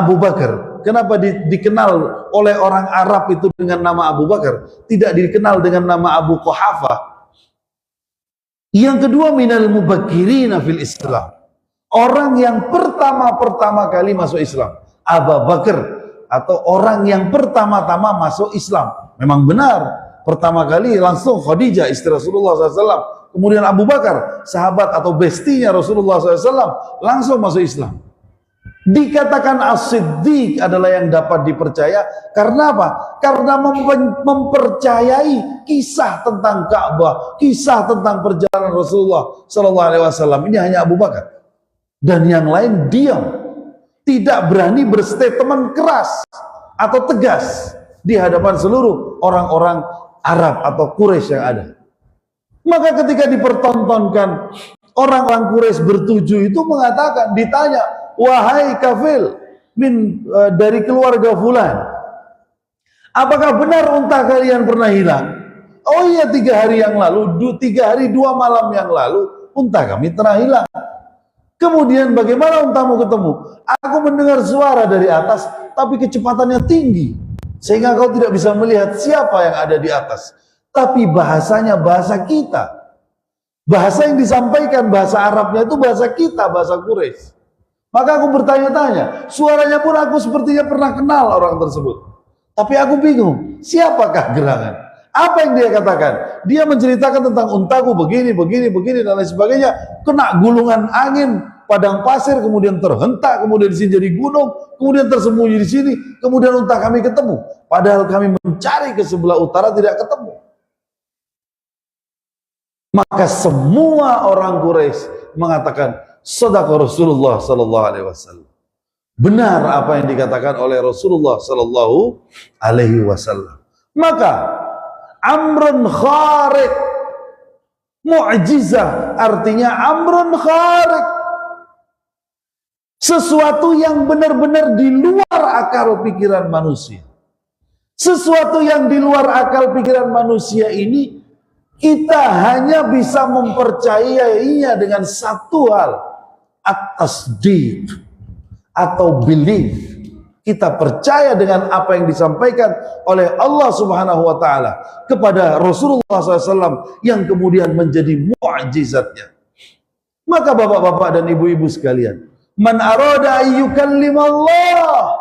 Abu Bakar. Kenapa dikenal oleh orang Arab itu dengan nama Abu Bakar, tidak dikenal dengan nama Abu Quhafah? Yang kedua, minal mubakkirina fil Islam, orang yang pertama kali masuk Islam. Abu Bakar, atau orang yang pertama-tama masuk Islam. Memang benar, pertama kali langsung Khadijah istri Rasulullah SAW, kemudian Abu Bakar, sahabat atau bestinya Rasulullah SAW, langsung masuk Islam. Dikatakan as-siddiq adalah yang dapat dipercaya karena apa? Karena mempercayai kisah tentang Ka'bah, kisah tentang perjalanan Rasulullah SAW. Ini hanya Abu Bakar, dan yang lain diam, tidak berani berstatement keras atau tegas di hadapan seluruh orang-orang Arab atau Quraisy yang ada. Maka ketika dipertontonkan, orang-orang Quraisy bertujuh itu mengatakan, ditanya, wahai kafil dari keluarga fulan, apakah benar unta kalian pernah hilang? Oh iya, 3 hari yang lalu, 3 hari 2 malam yang lalu, unta kami pernah hilang. Kemudian bagaimana untamu ketemu? Aku mendengar suara dari atas, tapi kecepatannya tinggi, sehingga kau tidak bisa melihat siapa yang ada di atas. Tapi bahasanya bahasa kita, bahasa yang disampaikan, bahasa Arabnya itu bahasa kita, bahasa Quraisy. Maka aku bertanya-tanya, suaranya pun aku sepertinya pernah kenal orang tersebut. Tapi aku bingung, siapakah gerangan? Apa yang dia katakan? Dia menceritakan tentang untaku begini, dan lain sebagainya. Kena gulungan angin, padang pasir, kemudian terhentak, kemudian di sini jadi gunung, kemudian tersembunyi di sini, kemudian unta kami ketemu. Padahal kami mencari ke sebelah utara tidak ketemu. Maka semua orang Quraisy mengatakan, shadaqa Rasulullah sallallahu alaihi wasallam. Benar apa yang dikatakan oleh Rasulullah sallallahu alaihi wasallam. Maka amrun khariq, mu'jizah artinya amrun khariq, sesuatu yang benar-benar di luar akal pikiran manusia. Sesuatu yang di luar akal pikiran manusia ini kita hanya bisa mempercayainya dengan satu hal, at-tasdiq atau belief. Kita percaya dengan apa yang disampaikan oleh Allah Subhanahu wa Ta'ala kepada Rasulullah SAW yang kemudian menjadi mu'jizatnya. Maka bapak-bapak dan ibu-ibu sekalian, man arada ayyukallimallah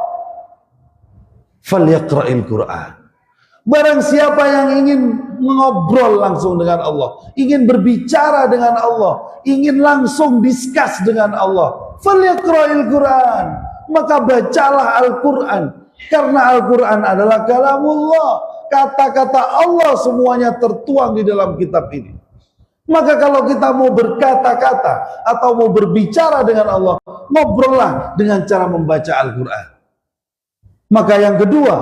falyaqra'il Qur'an. Barang siapa yang ingin mengobrol langsung dengan Allah, ingin berbicara dengan Allah, ingin langsung diskus dengan Allah, falyaqra'il Qur'an, maka bacalah Al-Quran. Karena Al-Quran adalah kalamullah, kata-kata Allah semuanya tertuang di dalam kitab ini. Maka kalau kita mau berkata-kata atau mau berbicara dengan Allah, ngobrollah dengan cara membaca Al-Quran. Maka yang kedua,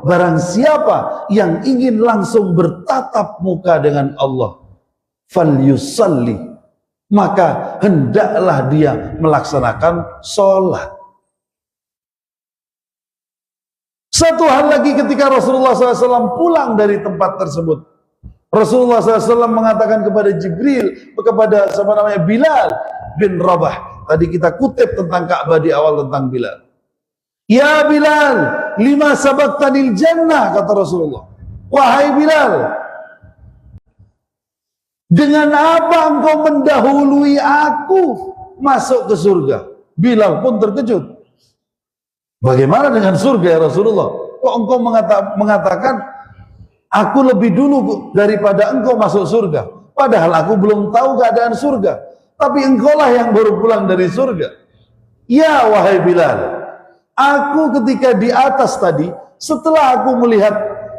barang siapa yang ingin langsung bertatap muka dengan Allah, falyusalli, maka hendaklah dia melaksanakan sholat. Satu hal lagi, ketika Rasulullah SAW pulang dari tempat tersebut, Rasulullah SAW mengatakan kepada Jibril, kepada Bilal bin Rabah. Tadi kita kutip tentang Ka'bah di awal tentang Bilal. Ya Bilal, lima sabaqtanil jannah, kata Rasulullah. Wahai Bilal, dengan apa engkau mendahului aku masuk ke surga? Bilal pun terkejut. Bagaimana dengan surga ya Rasulullah? Kok engkau mengatakan aku lebih dulu daripada engkau masuk surga? Padahal aku belum tahu keadaan surga. Tapi engkaulah yang baru pulang dari surga. Ya wahai Bilal, aku ketika di atas tadi, setelah aku melihat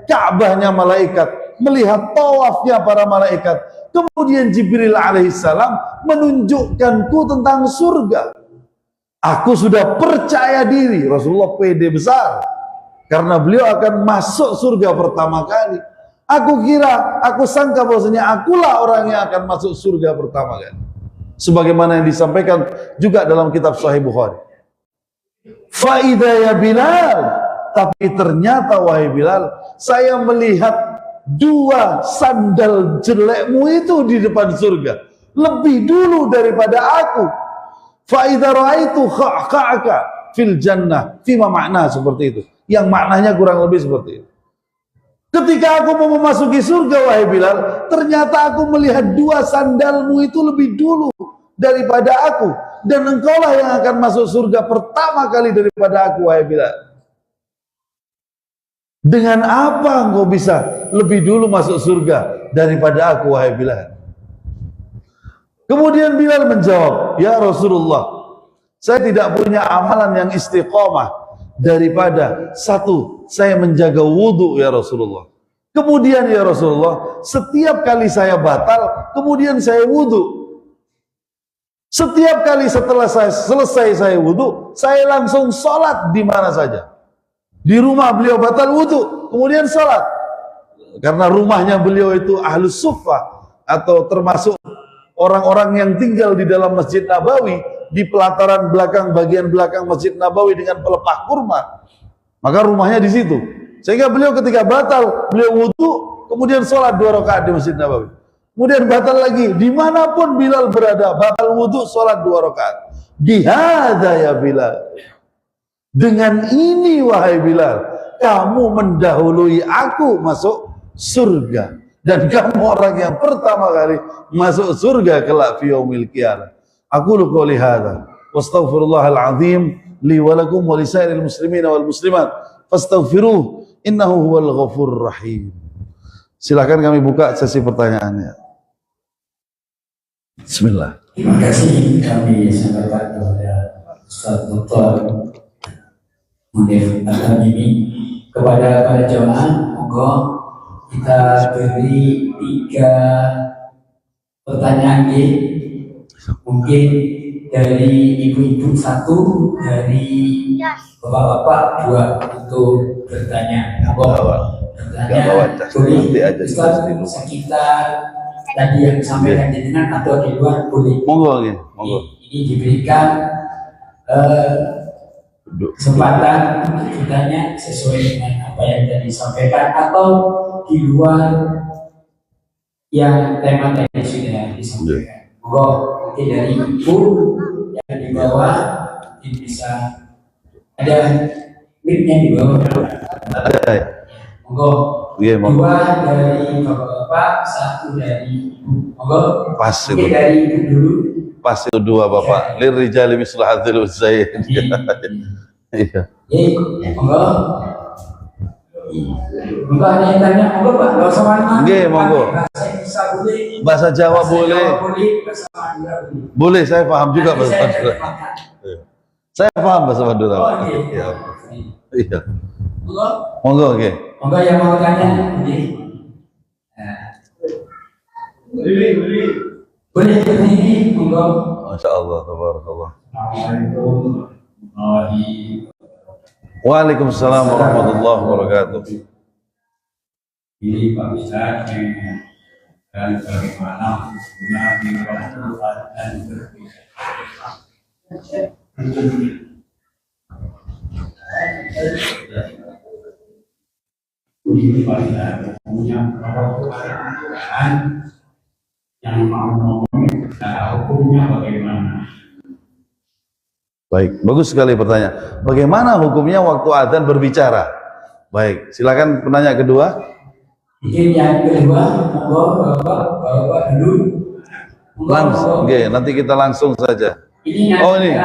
Ka'bahnya malaikat, melihat tawafnya para malaikat, kemudian Jibril alaihissalam menunjukkanku tentang surga. Aku sudah percaya diri, Rasulullah pede besar, karena beliau akan masuk surga pertama kali. Aku sangka bahwasanya akulah orang yang akan masuk surga pertama kali. Sebagaimana yang disampaikan juga dalam kitab Sahih Bukhari. Faida ya Bilal, tapi ternyata wahai Bilal, saya melihat 2 sandal jelekmu itu di depan surga, lebih dulu daripada aku. Fa idza ra'aitu kha'aka fil jannah, fima makna seperti itu. Yang maknanya kurang lebih seperti itu. Ketika aku mau memasuki surga, wahai Bilal, ternyata aku melihat dua sandalmu itu lebih dulu daripada aku, dan engkaulah yang akan masuk surga pertama kali daripada aku, wahai Bilal. Dengan apa engkau bisa lebih dulu masuk surga daripada aku, wahai Bilal? Kemudian Bilal menjawab, ya Rasulullah, saya tidak punya amalan yang istiqomah daripada satu, saya menjaga wudhu, ya Rasulullah. Kemudian ya Rasulullah, setiap kali saya batal, kemudian saya wudhu. Setiap kali setelah saya selesai saya wudhu, saya langsung sholat di mana saja. Di rumah beliau batal wudhu, kemudian sholat. Karena rumahnya beliau itu ahlus suffah, atau termasuk orang-orang yang tinggal di dalam Masjid Nabawi, di pelataran belakang, bagian belakang Masjid Nabawi dengan pelepah kurma. Maka rumahnya di situ. Sehingga beliau ketika batal, beliau wudhu, kemudian sholat 2 rakaat di Masjid Nabawi. Kemudian batal lagi, dimanapun Bilal berada, batal wudhu, sholat 2 rakaat. Bihadza ya Bilal. Dengan ini wahai Bilal, kamu mendahului aku masuk surga. Dan kamu orang yang pertama kali masuk surga kelak fi yaumil qiyamah. Aku qouli hadza wastaghfirullahal azim li wa lakum wa lisairil muslimina wal muslimat fastaghfiruh innahu huwal ghafurur rahim. Silakan kami buka sesi pertanyaannya. Bismillah. Terima kasih kami sampaikan kepada Ustaz Dr. Munir Al-Hamimi. Kepada para jemaah, monggo kita beri 3 pertanyaan G. Mungkin dari ibu-ibu 1, dari bapak-bapak 2 untuk bertanya. Bertanya boleh Ustaz, sekitar tadi yang disampaikan jenengan atau di luar boleh. Monggo, monggo. Ini diberikan kesempatan untuk bertanya sesuai dengan apa yang tadi disampaikan atau di luar yang tema tadi sudah disampaikan. Monggo, mungkin dari ibu yang di bawah mungkin bisa ada mic-nya di bawah. Ada. Monggo. Iya, monggo. 2 dari bapak-bapak, 1 dari ibu. Monggo. Pas itu. Mungkin dari ibu dulu. Pas itu 2 bapak. Lir rijali mislu hadzal usayn. Iya. Monggo. Monggo ada yang tanya, monggo Pak, enggak usah mana-mana. Nggih, monggo. Bahasa Indonesia boleh. Bahasa Jawa boleh. Bahasa Madura boleh. Boleh, saya paham juga bahasa Madura. Saya paham bahasa Madura. Oh, iya. Iya. Monggo. Monggo, oke. Monggo yang mau tanya, boleh. Boleh berdiri, monggo. Masya Allah, tabarakallah. Assalamualaikum warahmatullahi. Waalaikumsalam warahmatullahi wabarakatuh. Ini Pak Ustaz dan bagaimana menggunakan Al-Quran dan berbeda. Ini Pak Ustaz punya peraturan yang mau ngomong, hukumnya bagaimana? Baik, bagus sekali pertanyaan. Bagaimana hukumnya waktu adzan berbicara? Baik, silakan penanya kedua. Mungkin yang kedua, monggo bapak dulu. Langsung, oke, nanti kita langsung saja. Ini nanti, oh ini.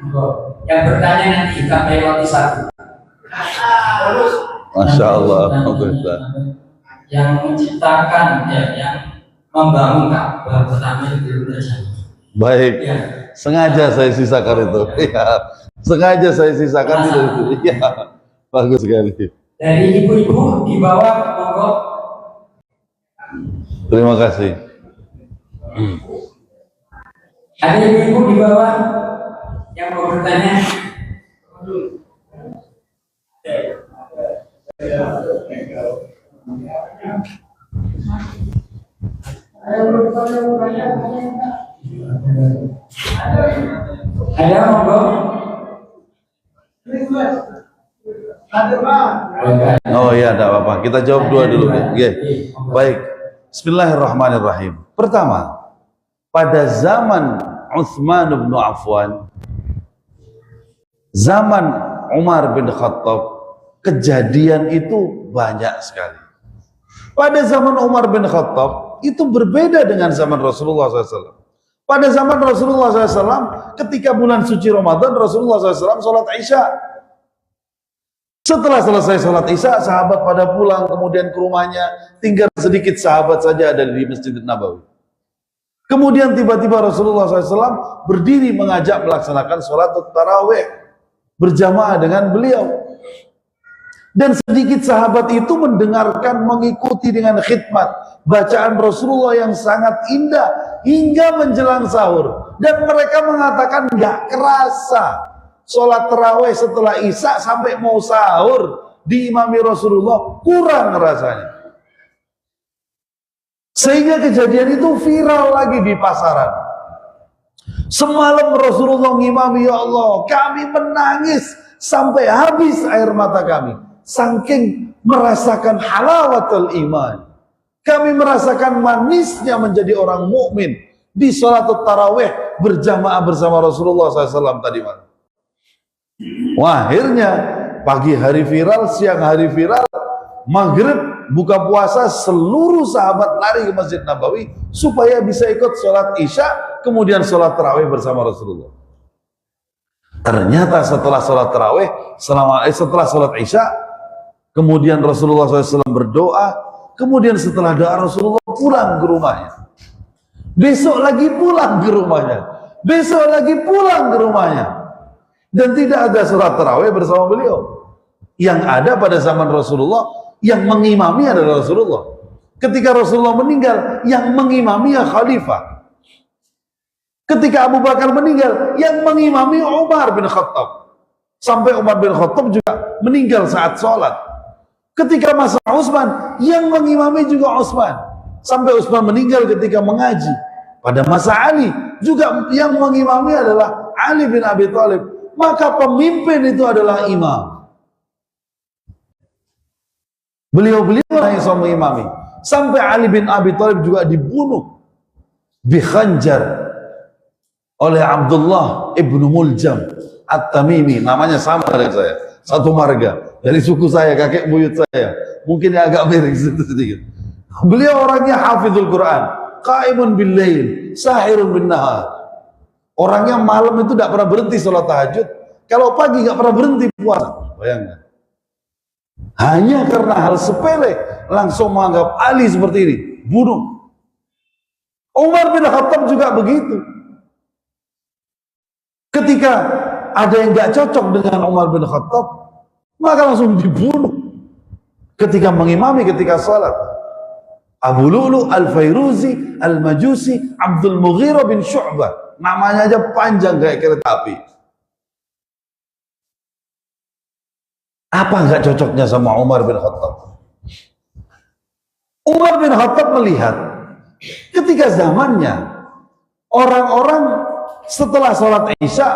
Monggo. Yang bertanya nanti sampai waktu 1. Masya Allah, alhamdulillah. Yang menciptakan, yang membangun Ka'bah pertama itu terjadi. Baik. Ya. Sengaja saya sisakan itu. Ya. Sengaja saya sisakan itu. Ya. Bagus sekali. Dari ibu-ibu di bawah, monggo. Terima kasih. Ada ibu-ibu di bawah yang mau bertanya? Ada monggo. Oh iya, tidak apa-apa. Kita jawab 2 dulu. Ya. Baik. Bismillahirrahmanirrahim. Pertama, pada zaman Utsman bin Affan, zaman Umar bin Khattab kejadian itu banyak sekali. Pada zaman Umar bin Khattab itu berbeda dengan zaman Rasulullah SAW. Pada zaman Rasulullah SAW, ketika bulan suci Ramadan, Rasulullah SAW sholat Isya. Setelah selesai sholat Isya, sahabat pada pulang, kemudian ke rumahnya, tinggal sedikit sahabat saja ada di Masjid Nabawi. Kemudian tiba-tiba Rasulullah SAW berdiri mengajak melaksanakan sholat tarawih berjamaah dengan beliau. Dan sedikit sahabat itu mendengarkan, mengikuti dengan khidmat bacaan Rasulullah yang sangat indah hingga menjelang sahur. Dan mereka mengatakan gak kerasa sholat tarawih setelah Isya sampai mau sahur diimami Rasulullah kurang rasanya. Sehingga kejadian itu viral lagi di pasaran. Semalam Rasulullah ngimami, ya Allah, kami menangis sampai habis air mata kami. Saking merasakan halawatul iman. Kami merasakan manisnya menjadi orang mukmin di sholat tarawih berjamaah bersama Rasulullah SAW tadi malam. Wah, akhirnya pagi hari viral, siang hari viral, maghrib buka puasa, seluruh sahabat lari ke Masjid Nabawi supaya bisa ikut sholat Isya, kemudian sholat tarawih bersama Rasulullah. Ternyata setelah sholat tarawih, setelah sholat Isya, kemudian Rasulullah SAW berdoa, kemudian setelah doa Rasulullah pulang ke rumahnya. Besok lagi pulang ke rumahnya. Besok lagi pulang ke rumahnya. Dan tidak ada sholat tarawih bersama beliau. Yang ada pada zaman Rasulullah, yang mengimami adalah Rasulullah. Ketika Rasulullah meninggal, yang mengimami ya khalifah. Ketika Abu Bakar meninggal, yang mengimami Umar bin Khattab. Sampai Umar bin Khattab juga meninggal saat sholat. Ketika masa Utsman, yang mengimami juga Utsman. Sampai Utsman meninggal ketika mengaji. Pada masa Ali, juga yang mengimami adalah Ali bin Abi Thalib. Maka pemimpin itu adalah imam. Beliau-beliau yang bisa mengimami. Sampai Ali bin Abi Thalib juga dibunuh bikhanjar oleh Abdullah ibnu Muljam At-Tamimi. Namanya sama dengan saya, satu marga dari suku saya, kakek buyut saya. Mungkin agak mirip sedikit. Beliau orangnya hafizul Quran, qaimun bil lail, sahirun bin nahar. Orangnya malam itu tidak pernah berhenti sholat tahajud. Kalau pagi nggak pernah berhenti puasa. Bayangkan. Hanya karena hal sepele langsung menganggap Ali seperti ini, bunuh. Umar bin Khattab juga begitu. Ketika ada yang nggak cocok dengan Umar bin Khattab, maka langsung dibunuh. Ketika mengimami, ketika salat. Abu Lu'lu Al-Fairuzi Al-Majusi Abdul Mughirah bin Syu'bah, namanya aja panjang kayak kereta api. Apa nggak cocoknya sama Umar bin Khattab? Umar bin Khattab melihat ketika zamannya orang-orang setelah sholat Isya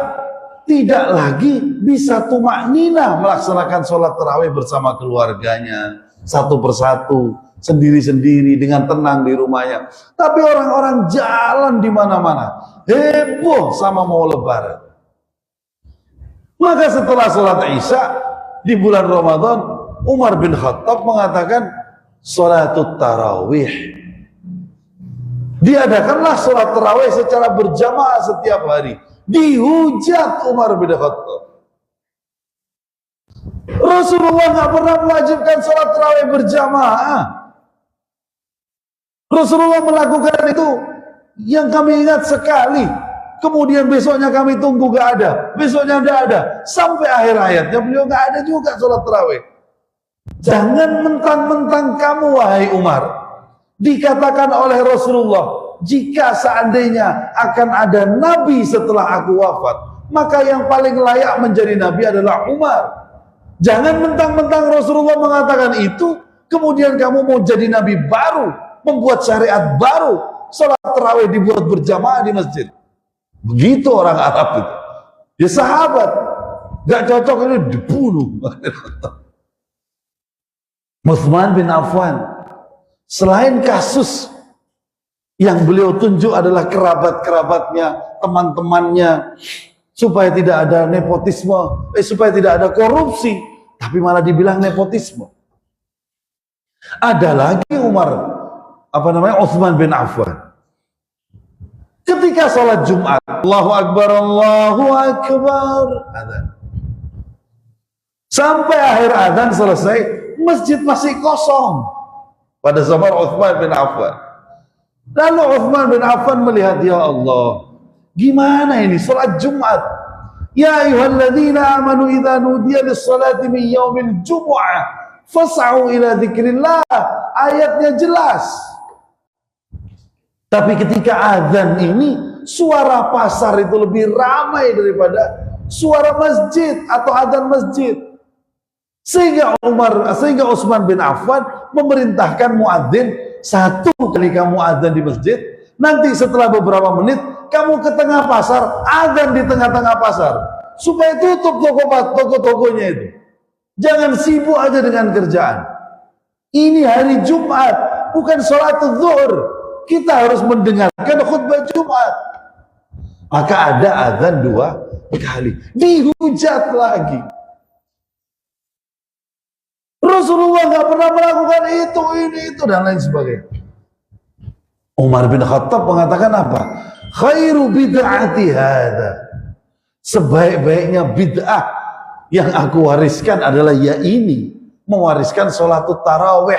tidak lagi bisa tumakninah melaksanakan sholat tarawih bersama keluarganya satu persatu, sendiri-sendiri dengan tenang di rumahnya. Tapi orang-orang jalan di mana-mana, heboh sama mau lebaran. Maka setelah sholat Isya di bulan Ramadan, Umar bin Khattab mengatakan sholatut tarawih. Diadakanlah sholat tarawih secara berjamaah setiap hari. Dihujat Umar bin Khattab. Rasulullah nggak pernah mewajibkan sholat tarawih berjamaah. Rasulullah melakukan itu yang kami ingat sekali. Kemudian besoknya kami tunggu gak ada, besoknya tidak ada, sampai akhir hayatnya beliau gak ada juga sholat tarawih. Jangan mentang-mentang kamu wahai Umar, dikatakan oleh Rasulullah, jika seandainya akan ada nabi setelah aku wafat, maka yang paling layak menjadi nabi adalah Umar. Jangan mentang-mentang Rasulullah mengatakan itu, kemudian kamu mau jadi nabi baru, membuat syariat baru, sholat tarawih dibuat berjamaah di masjid. Begitu orang Arab itu. Ya sahabat, gak cocok ini dibunuh. Utsman bin Affan, selain kasus yang beliau tunjuk adalah kerabat-kerabatnya, teman-temannya, supaya tidak ada nepotisme, supaya tidak ada korupsi, tapi malah dibilang nepotisme. Ada lagi Utsman bin Affan. Ketika sholat Jumat, Allahu Akbar, Allahu Akbar, adzan. Sampai akhir adzan selesai, masjid masih kosong pada zaman Utsman bin Affan. Lalu Utsman bin Affan melihat, ya Allah, gimana ini sholat Jumat? Ya ayyuhalladzina amanu idza nudiya lis-salati min yaumil jumu'ah fas'au ila dzikrillah. Ayatnya jelas. Tapi ketika azan ini, suara pasar itu lebih ramai daripada suara masjid atau azan masjid. Sehingga Utsman bin Affan memerintahkan muadzin, satu kali kamu azan di masjid, nanti setelah beberapa menit kamu ke tengah pasar, azan di tengah-tengah pasar, supaya tutup toko-tokonya itu. Jangan sibuk aja dengan kerjaan. Ini hari Jumat, bukan sholat zuhur. Kita harus mendengarkan khutbah Jumat. Maka ada azan 2 kali, dihujat lagi. Rasulullah nggak pernah melakukan itu dan lain sebagainya. Umar bin Khattab mengatakan apa? Khairu bid'ati hadza. Sebaik-baiknya bid'ah yang aku wariskan adalah ya ini, mewariskan sholatut tarawih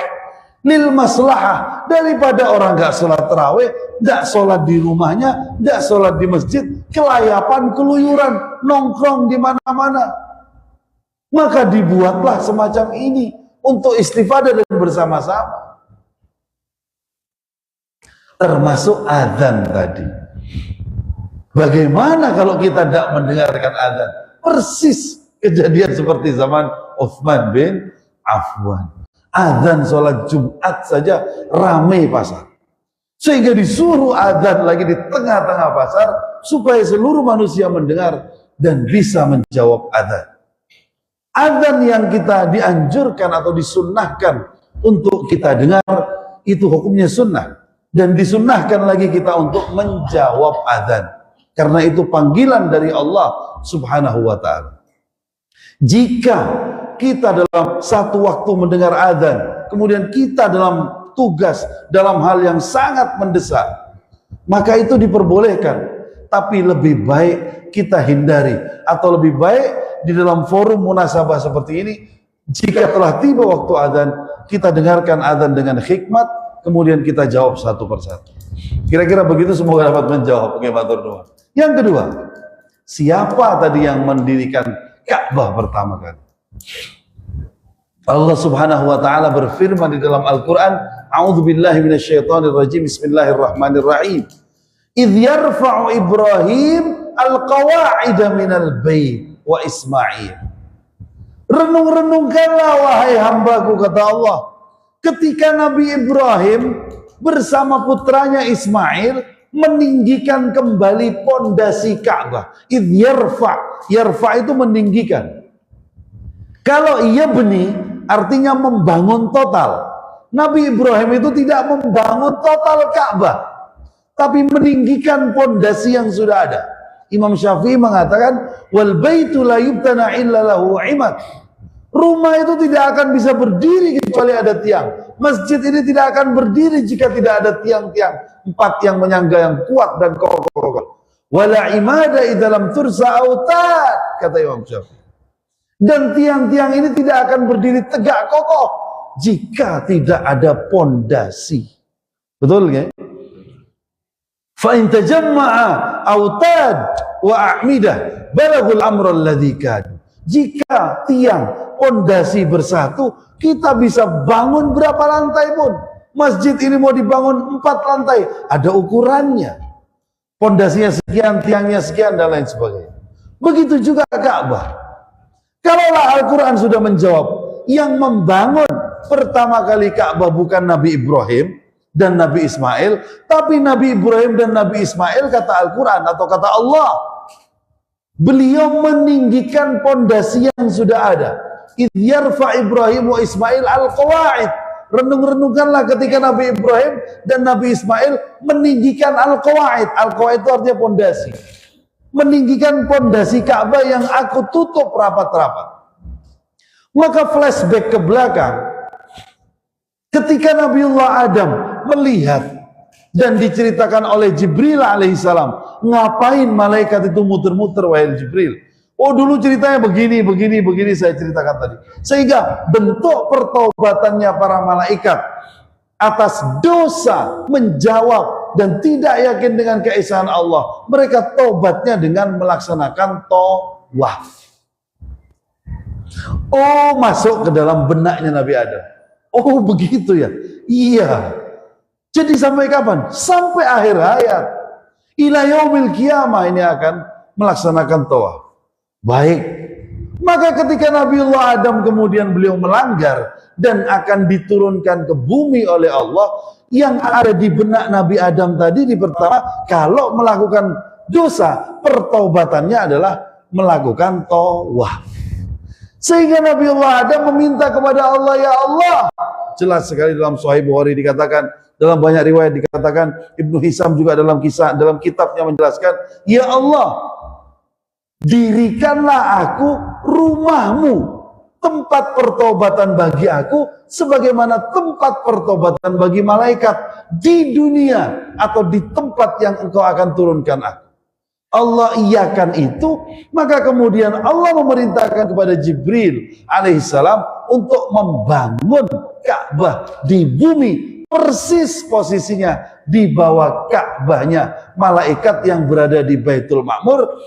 lil maslahah, daripada orang nggak sholat tarawih, nggak sholat di rumahnya, nggak sholat di masjid, kelayapan, keluyuran, nongkrong di mana-mana. Maka dibuatlah semacam ini untuk istifadah dan bersama-sama. Termasuk azan tadi. Bagaimana kalau kita tidak mendengarkan azan? Persis kejadian seperti zaman Utsman bin Affan. Azan sholat Jumat saja ramai pasar. Sehingga disuruh azan lagi di tengah-tengah pasar supaya seluruh manusia mendengar dan bisa menjawab azan. Azan yang kita dianjurkan atau disunnahkan untuk kita dengar itu hukumnya sunnah, dan disunnahkan lagi kita untuk menjawab azan karena itu panggilan dari Allah Subhanahu wa ta'ala. Jika kita dalam satu waktu mendengar azan, kemudian kita dalam tugas, dalam hal yang sangat mendesak, maka itu diperbolehkan, tapi lebih baik kita hindari, atau lebih baik di dalam forum munasabah seperti ini, jika telah tiba waktu azan, kita dengarkan azan dengan hikmat, kemudian kita jawab satu persatu. Kira-kira begitu, semoga dapat menjawab. Oke, matur nuwun. Yang kedua, siapa tadi yang mendirikan Ka'bah pertama kali? Allah Subhanahu wa taala berfirman di dalam Al-Qur'an, A'udzubillahi minasyaitonirrajim, Bismillahirrahmanirrahim. Idh yarfa'u Ibrahim al-qawa'ida minal bait wa Ismail. Renung-renungkanlah wahai hambaku, kata Allah, ketika Nabi Ibrahim bersama putranya Ismail meninggikan kembali pondasi Ka'bah. Idh yarfa itu meninggikan. Kalau iya benih artinya membangun total. Nabi Ibrahim itu tidak membangun total Ka'bah, tapi meninggikan pondasi yang sudah ada. Imam Syafi'i mengatakan, wal baitu la yubtana illa lahu imad. Rumah itu tidak akan bisa berdiri kecuali ada tiang. Masjid ini tidak akan berdiri jika tidak ada tiang-tiang 4 yang menyangga yang kuat dan kokoh. Wala imada idza lam tursa autad, kata Imam Syafi'i. Dan tiang-tiang ini tidak akan berdiri tegak kokoh jika tidak ada pondasi. Betul nggak? Fa in tajamma'a autad wa a'midah balaghul amra alladhi kan. Jika tiang pondasi bersatu, kita bisa bangun berapa lantai pun. Masjid ini mau dibangun 4 lantai, ada ukurannya. Pondasinya sekian, tiangnya sekian, dan lain sebagainya. Begitu juga Ka'bah. Kalaulah Al-Quran sudah menjawab, yang membangun pertama kali Ka'bah bukan Nabi Ibrahim dan Nabi Ismail, tapi Nabi Ibrahim dan Nabi Ismail, kata Al-Quran atau kata Allah, beliau meninggikan pondasi yang sudah ada. Idh yarfa Ibrahim wa Ismail al-qawa'id. Renung-renungkanlah ketika Nabi Ibrahim dan Nabi Ismail meninggikan al-qawa'id. Al-qawa'id itu artinya pondasi. meninggikan pondasi Ka'bah yang aku tutup rapat-rapat. Maka flashback ke belakang, ketika Nabiullah Adam melihat dan diceritakan oleh Jibril alaihissalam, ngapain malaikat itu muter-muter wahai Jibril? Oh dulu ceritanya begini saya ceritakan tadi. Sehingga bentuk pertaubatannya para malaikat atas dosa menjawab dan tidak yakin dengan keesaan Allah, mereka tobatnya dengan melaksanakan tawaf. Oh, masuk ke dalam benaknya Nabi Adam. Oh, begitu ya? Iya. Jadi sampai kapan? Sampai akhir hayat. Ila yaumil qiyamah ini akan melaksanakan tawaf. Baik. Maka ketika Nabiullah Adam kemudian beliau melanggar dan akan diturunkan ke bumi oleh Allah, yang ada di benak Nabi Adam tadi di pertama, kalau melakukan dosa, pertaubatannya adalah melakukan tawaf. Sehingga Nabiullah Adam meminta kepada Allah, ya Allah. Jelas sekali dalam Sahih Bukhari dikatakan, dalam banyak riwayat dikatakan, Ibnu Hisam juga dalam kitabnya menjelaskan, ya Allah, dirikanlah aku rumahmu, tempat pertobatan bagi aku, sebagaimana tempat pertobatan bagi malaikat di dunia atau di tempat yang engkau akan turunkan aku. Allah iyakan itu, maka kemudian Allah memerintahkan kepada Jibril alaihissalam untuk membangun Ka'bah di bumi, persis posisinya di bawah Ka'bahnya malaikat yang berada di Baitul Ma'mur,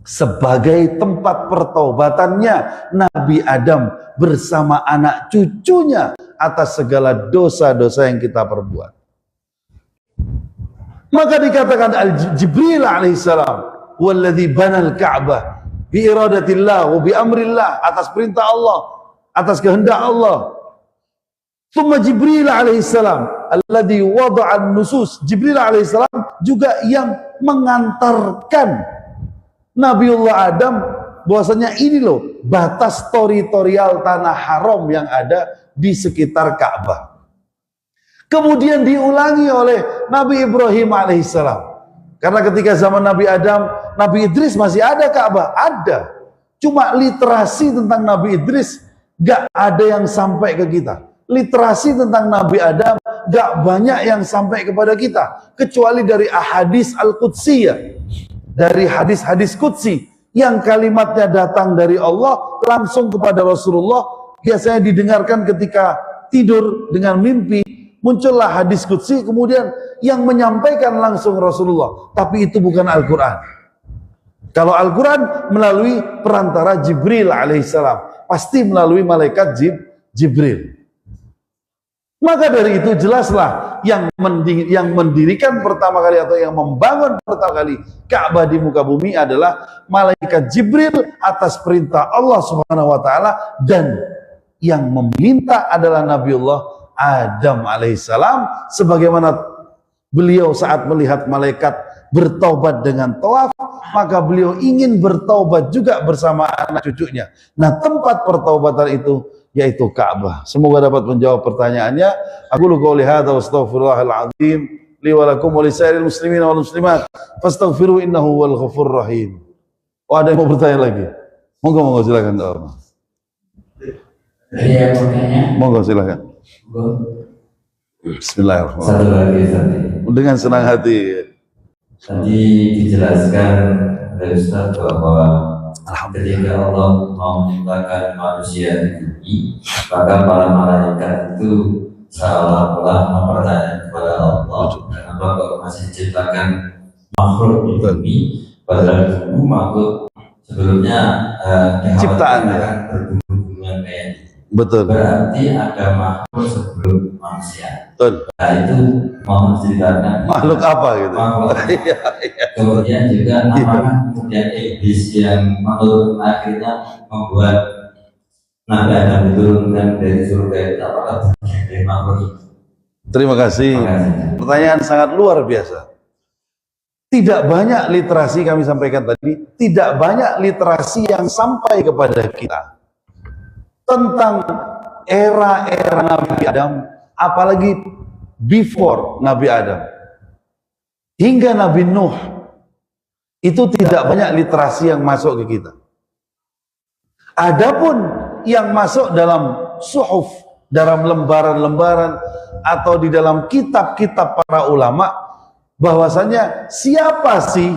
sebagai tempat pertaubatannya Nabi Adam bersama anak cucunya atas segala dosa-dosa yang kita perbuat. Maka dikatakan Jibril alaihissalam, walladzi banal Ka'bah bi iradatillah wa bi amrillah, atas perintah Allah, atas kehendak Allah. Thumma Jibril alaihissalam alladzi wada'an nusus, Jibril alaihissalam juga yang mengantarkan Nabiullah Adam bahwasanya ini loh batas teritorial tanah haram yang ada di sekitar Ka'bah. Kemudian diulangi oleh Nabi Ibrahim alaihissalam. Karena ketika zaman Nabi Adam, Nabi Idris masih ada Ka'bah, ada. Cuma literasi tentang Nabi Idris gak ada yang sampai ke kita. Literasi tentang Nabi Adam gak banyak yang sampai kepada kita, kecuali dari ahadis al-Qudsiyah, dari hadis-hadis Qudsi yang kalimatnya datang dari Allah langsung kepada Rasulullah, biasanya didengarkan ketika tidur dengan mimpi. Muncullah hadis Qudsi, kemudian yang menyampaikan langsung Rasulullah, tapi itu bukan Al-Quran. Kalau Al-Quran melalui perantara Jibril alaihissalam, pasti melalui malaikat Jibril. Maka dari itu jelaslah yang mendirikan pertama kali atau yang membangun pertama kali Ka'bah di muka bumi adalah malaikat Jibril atas perintah Allah Subhanahu wa taala, dan yang meminta adalah Nabiullah Adam alaihissalam, sebagaimana beliau saat melihat malaikat bertaubat dengan tawaf, maka beliau ingin bertaubat juga bersama anak cucunya. Nah, tempat pertaubatan itu yaitu Ka'bah. Semoga dapat menjawab pertanyaannya. Aku lu qouli hadza wa astaghfirullahal azim li wa lakum wa lisairil muslimin wal muslimat fastaghfiru innahu wal ghafurur rahim. Oh, ada yang mau bertanya lagi? Monggo silakan. Ada yang mau tanya? Monggo silakan. Bismillahirrahmanirrahim. Satu lagi tadi. Dengan senang hati. Tadi dijelaskan dari Ustaz bahwa ketika Allah mau menciptakan manusia di bumi, maka para malaikat itu seolah-olah mempertanyakan kepada Allah, kenapa kok masih diciptakan makhluk di bumi, padahal dulu makhluk sebelumnya ciptaannya berhubungan kayak gitu. Betul. Berarti ada makhluk sebelum manusia. Betul. Nah itu mohon ceritakan Makhluk apa gitu? Makhluk. Iya. Kemudian juga apakah kemudian iblis yang makhluk akhirnya membuat Nabi Adam diturunkan dari surga itu apakah bagian dari makhluk itu? Terima kasih. Pertanyaan sangat luar biasa. Tidak banyak literasi, kami sampaikan tadi, tidak banyak literasi yang sampai kepada kita tentang era-era Nabi Adam, apalagi before Nabi Adam hingga Nabi Nuh, Itu tidak banyak literasi yang masuk ke kita. Adapun yang masuk dalam suhuf, dalam lembaran-lembaran atau di dalam kitab-kitab para ulama, bahwasanya siapa sih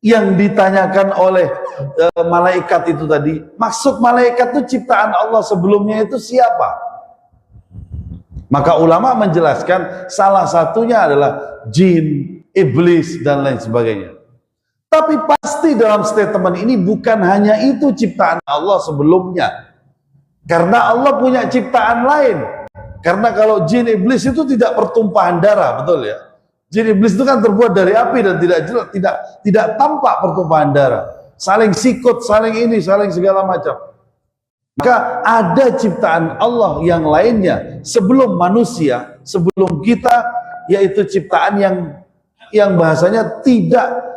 yang ditanyakan oleh malaikat itu tadi? Maksud malaikat itu ciptaan Allah sebelumnya itu siapa? Maka ulama menjelaskan salah satunya adalah jin, iblis dan lain sebagainya. Tapi pasti dalam statement ini bukan hanya itu ciptaan Allah sebelumnya. Karena Allah punya ciptaan lain. Karena kalau jin iblis itu tidak pertumpahan darah, betul ya? Jin iblis itu kan terbuat dari api dan tidak tampak pertumpahan darah. Saling sikut, saling ini, saling segala macam. Maka ada ciptaan Allah yang lainnya sebelum manusia, sebelum kita, yaitu ciptaan yang bahasanya tidak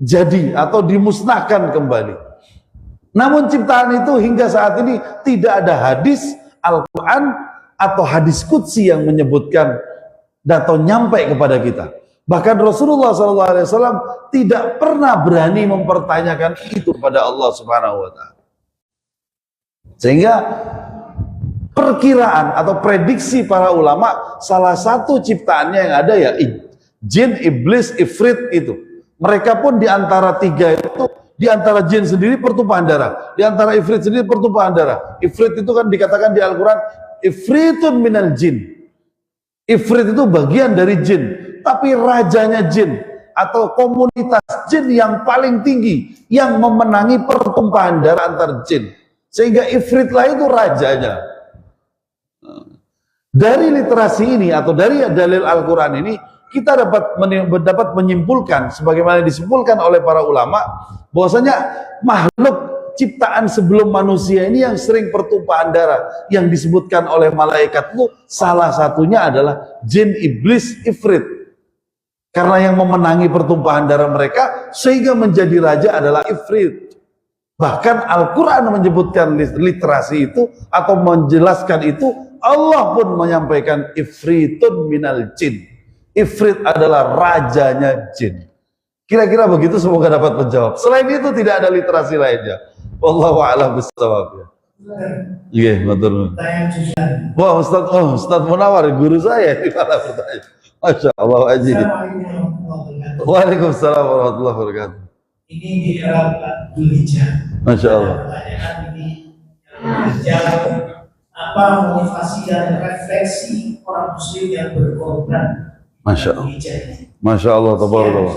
jadi atau dimusnahkan kembali. Namun ciptaan itu hingga saat ini tidak ada hadis Al-Quran atau hadis qudsi yang menyebutkan atau nyampe kepada kita. Bahkan Rasulullah SAW tidak pernah berani mempertanyakan itu pada Allah Subhanahu wa Ta'ala. Sehingga perkiraan atau prediksi para ulama, salah satu ciptaannya yang ada ya jin, iblis, ifrit itu. Mereka pun di antara tiga itu, di antara jin sendiri pertumpahan darah, di antara ifrit sendiri pertumpahan darah. Ifrit itu kan dikatakan di Al-Quran, ifritun minal jin. Ifrit itu bagian dari jin, tapi rajanya jin atau komunitas jin yang paling tinggi, yang memenangi pertumpahan darah antar jin. Sehingga ifritlah itu rajanya. Dari literasi ini atau dari dalil Al-Quran ini, kita dapat menyimpulkan sebagaimana disimpulkan oleh para ulama bahwasanya makhluk ciptaan sebelum manusia ini yang sering pertumpahan darah yang disebutkan oleh malaikat itu salah satunya adalah jin, iblis, ifrit. Karena yang memenangi pertumpahan darah mereka sehingga menjadi raja adalah ifrit. Bahkan Al-Quran menyebutkan literasi itu atau menjelaskan itu, Allah pun menyampaikan ifritun minal jin. Ifrit adalah rajanya jin. Kira-kira begitu, semoga dapat menjawab. Selain itu tidak ada literasi lainnya. Wallahu a'lam bishawab. Iya, betul. Wah, Ustaz Munawar, guru saya di mana bertanya. Masya Allah, Haji. Waalaikumsalam warahmatullahi wabarakatuh. Ini di era Dzulhijjah. Masya Allah. Pertanyaan ini apa motivasi dan refleksi orang muslim yang berkorban? Masya Allah. Masya Allah, tabarakallah.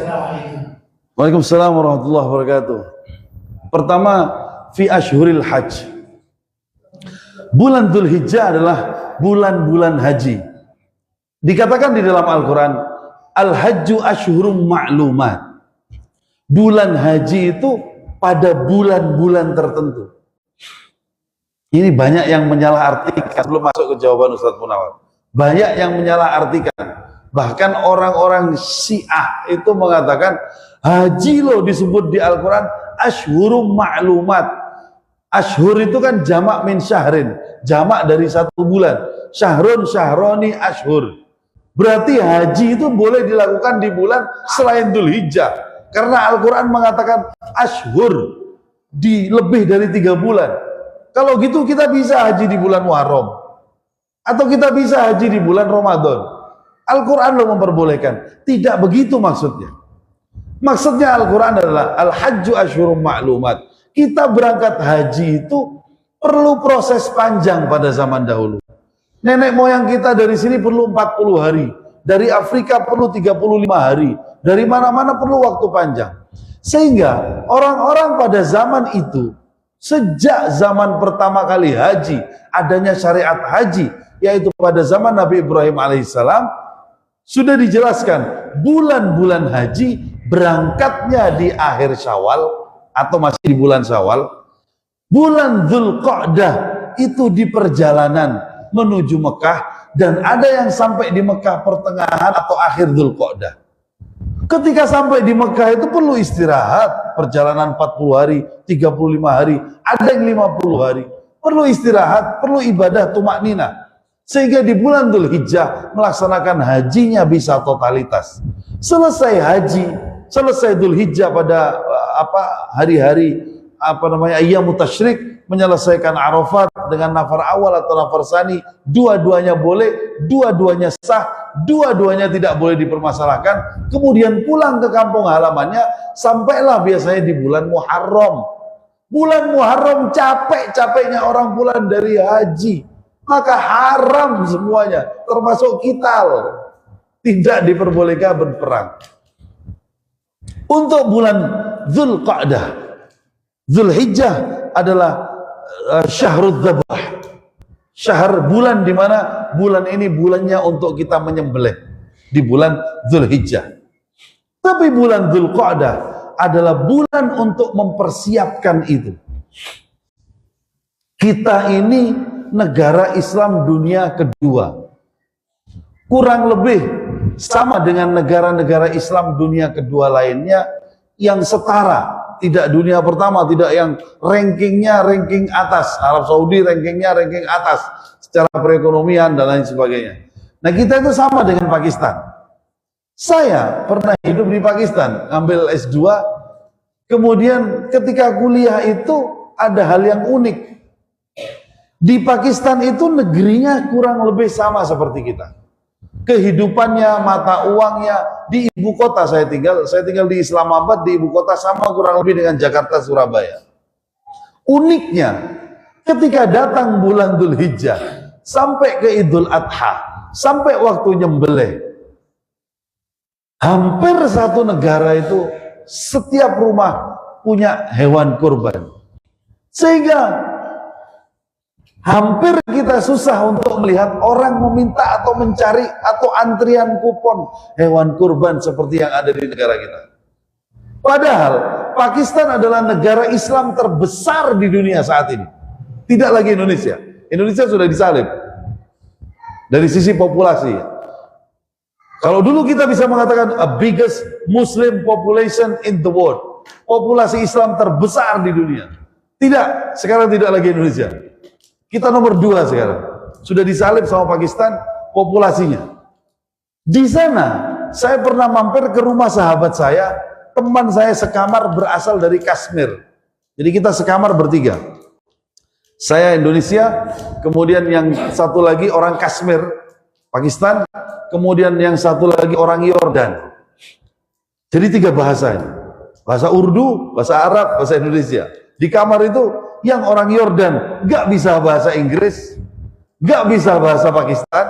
Waalaikumsalam warahmatullahi wabarakatuh. Pertama, fi ashhuril hajj. Bulan Dzulhijjah adalah bulan-bulan haji. Dikatakan di dalam Al-Quran, al-hajju ashhurum ma'lumat. Bulan haji itu pada bulan-bulan tertentu. Ini banyak yang menyalahartikan. Belum masuk ke jawaban Ustaz Munawar. Banyak yang menyalahartikan. Bahkan orang-orang Syiah itu mengatakan haji loh disebut di Al-Quran ashhurum ma'lumat. Ashhur itu kan jamak min syahrin, jamak dari satu bulan. Syahrun, syahroni, ashhur. Berarti haji itu boleh dilakukan di bulan selain Dzulhijjah. Karena Al-Quran mengatakan ashhur, di lebih dari 3 bulan. Kalau gitu kita bisa haji di bulan Muharram, atau kita bisa haji di bulan Ramadan. Al-Quran lo memperbolehkan. Tidak begitu maksudnya. Maksudnya Al-Quran adalah al-hajju ashhurum ma'lumat. Kita berangkat haji itu perlu proses panjang pada zaman dahulu. Nenek moyang kita dari sini perlu 40 hari. Dari Afrika perlu 35 hari. Dari mana-mana perlu waktu panjang. Sehingga orang-orang pada zaman itu, sejak zaman pertama kali haji, adanya syariat haji, yaitu pada zaman Nabi Ibrahim alaihissalam, sudah dijelaskan bulan-bulan haji berangkatnya di akhir Syawal atau masih di bulan Syawal. Bulan Dzulqa'dah itu di perjalanan menuju Mekah, dan ada yang sampai di Mekah pertengahan atau akhir Dzulqa'dah. Ketika sampai di Mekah itu perlu istirahat, perjalanan 40 hari, 35 hari, ada yang 50 hari. Perlu istirahat, perlu ibadah tumakninah. Sehingga di bulan Dzulhijjah melaksanakan hajinya bisa totalitas. Selesai haji, selesai Dzulhijjah pada hari-hari ayyamut tasyrik, menyelesaikan Arafat dengan nafar awal atau nafar sani, dua-duanya boleh, dua-duanya sah, dua-duanya tidak boleh dipermasalahkan. Kemudian pulang ke kampung halamannya, sampailah biasanya di bulan Muharram. Bulan Muharram capek-capeknya orang pulang dari haji, maka haram semuanya, termasuk qital. Tidak diperbolehkan berperang. Untuk bulan Dzulqa'dah, Dzulhijjah adalah syahrul dzabah, syahr, bulan di mana bulan ini bulannya untuk kita menyembelih, di bulan Dzulhijjah. Tapi bulan Dzulqa'dah adalah bulan untuk mempersiapkan itu. Kita ini negara Islam dunia kedua, kurang lebih sama dengan negara-negara Islam dunia kedua lainnya yang setara. Tidak dunia pertama, tidak yang rankingnya ranking atas. Arab Saudi rankingnya ranking atas secara perekonomian dan lain sebagainya. Nah, kita itu sama dengan Pakistan. Saya pernah hidup di Pakistan, ngambil S2. Kemudian ketika kuliah itu ada hal yang unik. Di Pakistan itu negerinya kurang lebih sama seperti kita. Kehidupannya, mata uangnya, di ibu kota saya tinggal di Islamabad, di ibu kota sama kurang lebih dengan Jakarta, Surabaya. Uniknya, ketika datang bulan Dzulhijjah sampai ke Idul Adha, sampai waktu nyembelih, hampir satu negara itu setiap rumah punya hewan kurban, sehingga hampir kita susah untuk melihat orang meminta atau mencari atau antrian kupon hewan kurban seperti yang ada di negara kita. Padahal Pakistan adalah negara Islam terbesar di dunia saat ini. Tidak lagi Indonesia. Indonesia sudah disalib dari sisi populasi. Kalau dulu kita bisa mengatakan a biggest Muslim population in the world, populasi Islam terbesar di dunia. Tidak, sekarang tidak lagi Indonesia. Kita nomor 2 sekarang. Sudah disalib sama Pakistan populasinya. Di sana, saya pernah mampir ke rumah sahabat saya, teman saya sekamar berasal dari Kashmir. Jadi kita sekamar bertiga. Saya Indonesia, kemudian yang satu lagi orang Kashmir, Pakistan, kemudian yang satu lagi orang Yordan. Jadi 3 bahasa ini. Bahasa Urdu, bahasa Arab, bahasa Indonesia. Di kamar itu yang orang Yordan gak bisa bahasa Inggris, gak bisa bahasa Pakistan.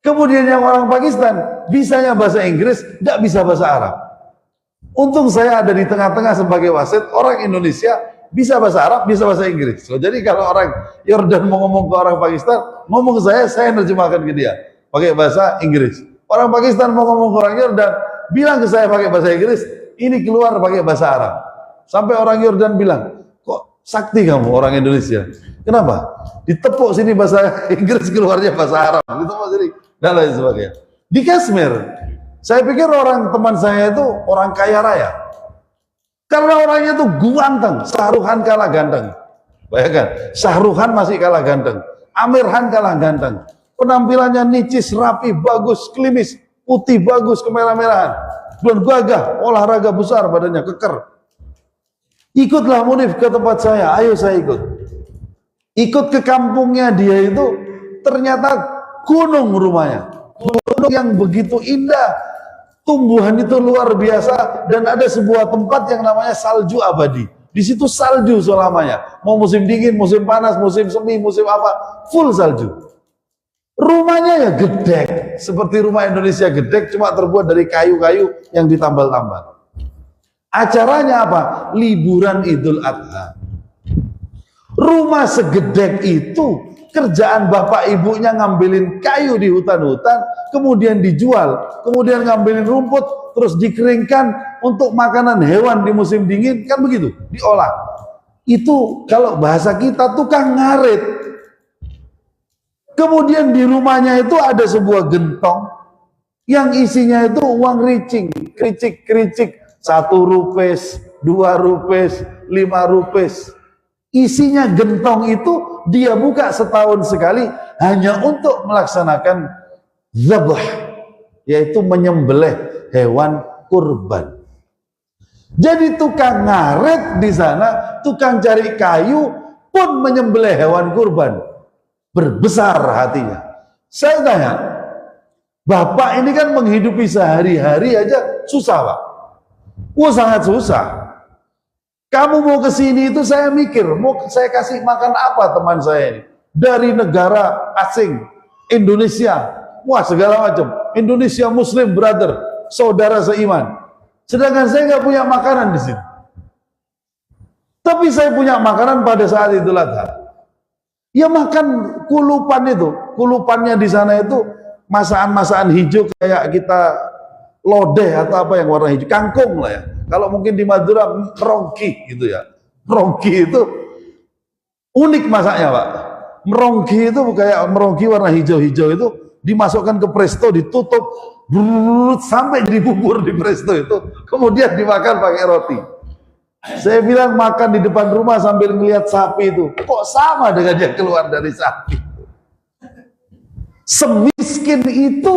Kemudian yang orang Pakistan bisanya bahasa Inggris, gak bisa bahasa Arab. Untung saya ada di tengah-tengah sebagai wasit. Orang Indonesia bisa bahasa Arab, bisa bahasa Inggris. So, jadi kalau orang Yordan mau ngomong ke orang Pakistan, ngomong ke saya nerjemahkan ke dia pakai bahasa Inggris. Orang Pakistan mau ngomong ke orang Yordan, bilang ke saya pakai bahasa Inggris, ini keluar pakai bahasa Arab. Sampai orang Yordan bilang, kok sakti kamu orang Indonesia? Kenapa? Ditepuk sini bahasa Inggris, keluarnya bahasa Arab. Ditepuk sini dan lain sebagainya. Di Kashmir, saya pikir orang teman saya itu orang kaya raya. Karena orangnya itu ganteng, Shahruhan kalah ganteng. Bayangkan, Shahruhan masih kalah ganteng, Amir Khan kalah ganteng. Penampilannya nicis, rapi, bagus, klimis, putih, bagus, kemerah-merahan. Belum gagah, olahraga besar badannya, keker. Ikutlah Munif ke tempat saya, ayo saya ikut. Ikut ke kampungnya dia itu, ternyata gunung rumahnya. Gunung yang begitu indah, tumbuhan itu luar biasa, dan ada sebuah tempat yang namanya salju abadi. Di situ salju selamanya. Mau musim dingin, musim panas, musim semi, musim apa, full salju. Rumahnya ya gedek, seperti rumah Indonesia gedek, cuma terbuat dari kayu-kayu yang ditambal-tambal. Acaranya apa? Liburan Idul Adha. Rumah segedek itu, kerjaan bapak ibunya ngambilin kayu di hutan-hutan, kemudian dijual, kemudian ngambilin rumput, terus dikeringkan untuk makanan hewan di musim dingin, kan begitu, diolah. Itu kalau bahasa kita tukang ngarit. Kemudian di rumahnya itu ada sebuah gentong yang isinya itu uang ricing, kericik, 1 rupiah, 2 rupiah, 5 rupiah. Isinya gentong itu dia buka setahun sekali hanya untuk melaksanakan zabah, yaitu menyembelih hewan kurban. Jadi tukang ngarit di sana, tukang cari kayu pun menyembelih hewan kurban. Berbesar hatinya. Saya tanya, Bapak ini kan menghidupi sehari-hari aja susah, Pak. Wah, sangat susah. Kamu mau ke sini itu saya mikir, mau saya kasih makan apa teman saya ini? Dari negara asing, Indonesia, wah segala macam. Indonesia Muslim brother, saudara seiman. Sedangkan saya nggak punya makanan di sini. Tapi saya punya makanan pada saat Idul Adha. Ya makan kulupan itu, kulupannya di sana itu masakan-masakan hijau kayak kita lodeh atau apa yang warna hijau, kangkung lah ya. Kalau mungkin di Madura merongki gitu ya. Merongki itu unik masaknya, Pak. Merongki itu kayak merongki warna hijau-hijau itu dimasukkan ke presto, ditutup sampai jadi bubur di presto itu, kemudian dimakan pakai roti. Saya bilang makan di depan rumah sambil ngelihat sapi itu, kok sama dengan yang keluar dari sapi. Semiskin itu,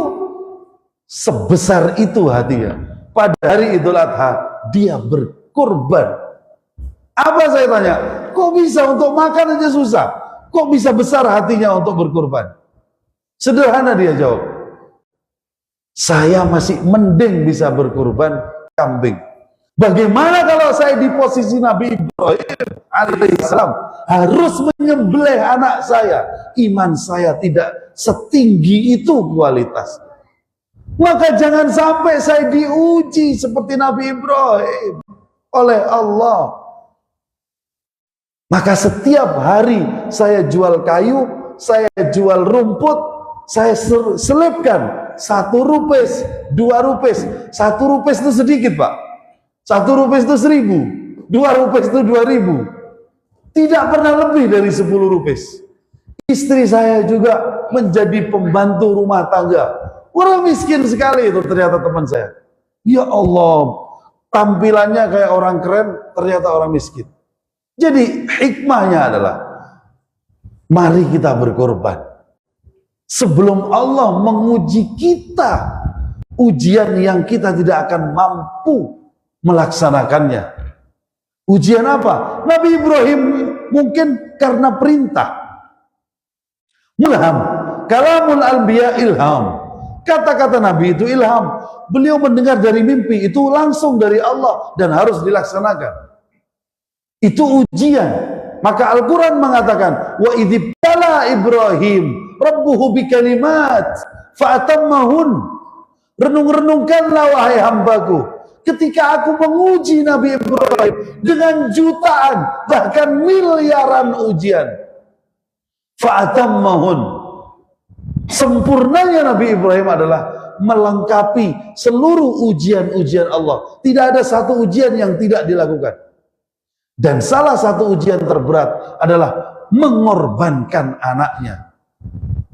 sebesar itu hatinya. Pada hari Idul Adha dia berkorban. Apa saya tanya? Kok bisa untuk makan aja susah? Kok bisa besar hatinya untuk berkorban? Sederhana dia jawab. Saya masih mending bisa berkorban kambing. Bagaimana kalau saya di posisi Nabi Ibrahim alaihissalam harus menyembelih anak saya? Iman saya tidak setinggi itu kualitas. Maka jangan sampai saya diuji seperti Nabi Ibrahim oleh Allah. Maka setiap hari saya jual kayu, saya jual rumput, saya selipkan 1 rupes, 2 rupes. 1 rupes itu sedikit, Pak. 1 rupes itu 1.000, 2 rupes itu 2.000. Tidak pernah lebih dari 10 rupes. Istri saya juga menjadi pembantu rumah tangga. Orang miskin sekali itu ternyata teman saya. Ya Allah, tampilannya kayak orang keren, ternyata orang miskin. Jadi hikmahnya adalah, mari kita berkorban. Sebelum Allah menguji kita, ujian yang kita tidak akan mampu melaksanakannya. Ujian apa? Nabi Ibrahim mungkin karena perintah. Mulham, kalamul anbiya ilham. Kata-kata Nabi itu ilham. Beliau mendengar dari mimpi, itu langsung dari Allah dan harus dilaksanakan. Itu ujian. Maka Al-Quran mengatakan, wa idzibtala Ibrahim rabbuhu bikalimat fa'atammahun. Renung-renungkanlah wahai hambaku, ketika aku menguji Nabi Ibrahim dengan jutaan, bahkan miliaran ujian. Fa'atammahun. Sempurnanya Nabi Ibrahim adalah melengkapi seluruh ujian-ujian Allah. Tidak ada satu ujian yang tidak dilakukan. Dan salah satu ujian terberat adalah mengorbankan anaknya.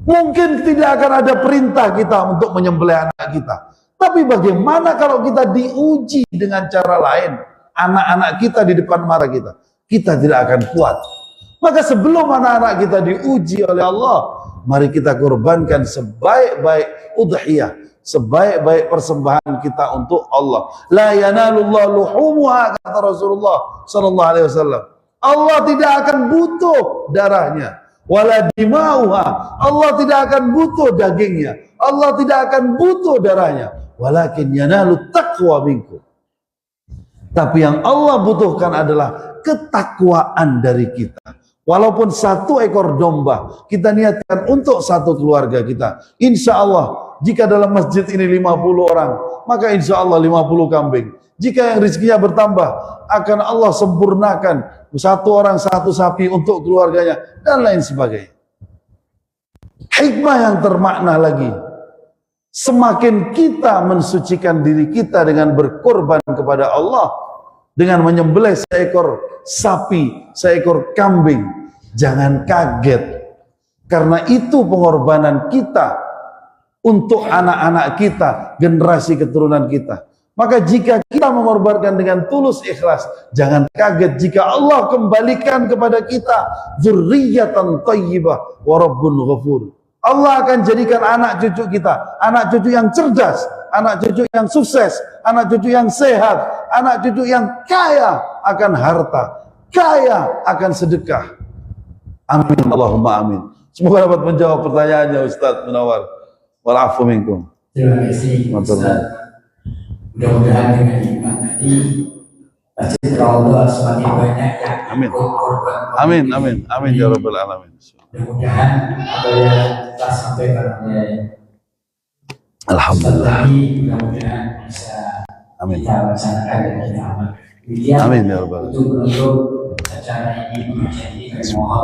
Mungkin tidak akan ada perintah kita untuk menyembelih anak kita. Tapi bagaimana kalau kita diuji dengan cara lain? Anak-anak kita di depan mata kita. Kita tidak akan kuat. Maka sebelum anak-anak kita diuji oleh Allah, mari kita korbankan sebaik-baik udhiyah, sebaik-baik persembahan kita untuk Allah. La yanalullahu luhumuha, kata Rasulullah sallallahu alaihi wasallam. Allah tidak akan butuh darahnya, wala dimauha. Allah tidak akan butuh dagingnya. Allah tidak akan butuh darahnya, walakin yanalut taqwa minkum. Tapi yang Allah butuhkan adalah ketakwaan dari kita. Walaupun 1 ekor domba kita niatkan untuk 1 keluarga kita, insya Allah jika dalam masjid ini 50 orang, maka insya Allah 50 kambing. Jika yang rezekinya bertambah, akan Allah sempurnakan 1 orang 1 sapi untuk keluarganya, dan lain sebagainya. Hikmah yang termakna lagi, semakin kita mensucikan diri kita dengan berkorban kepada Allah, dengan menyembelih seekor sapi, seekor kambing, jangan kaget, karena itu pengorbanan kita untuk anak-anak kita, generasi keturunan kita. Maka jika kita mengorbankan dengan tulus ikhlas, jangan kaget jika Allah kembalikan kepada kita dzurriyyatan thayyibah wa rabbun ghafur. Allah akan jadikan anak cucu kita anak cucu yang cerdas, anak cucu yang sukses, anak cucu yang sehat, anak cucu yang kaya akan harta, kaya akan sedekah. Amin Allahumma amin. Semoga dapat menjawab pertanyaannya Ustaz Munawar. Walafu minkum. Terima kasih Ustaz. Mudah-mudahan dengan iman tadi Masjid Allah semakin banyak yang Amin. korban. Amin amin amin ya rabbal alamin. Mudah-mudahan apa yang telah sampaikan oleh Ustaz Alhamdulillah. tadi mudah-mudahan bisa Amin. kita laksanakan dan kita amalkan. Demikian Amin ya rabbal alamin. untuk menutup acara ini menjadi mohon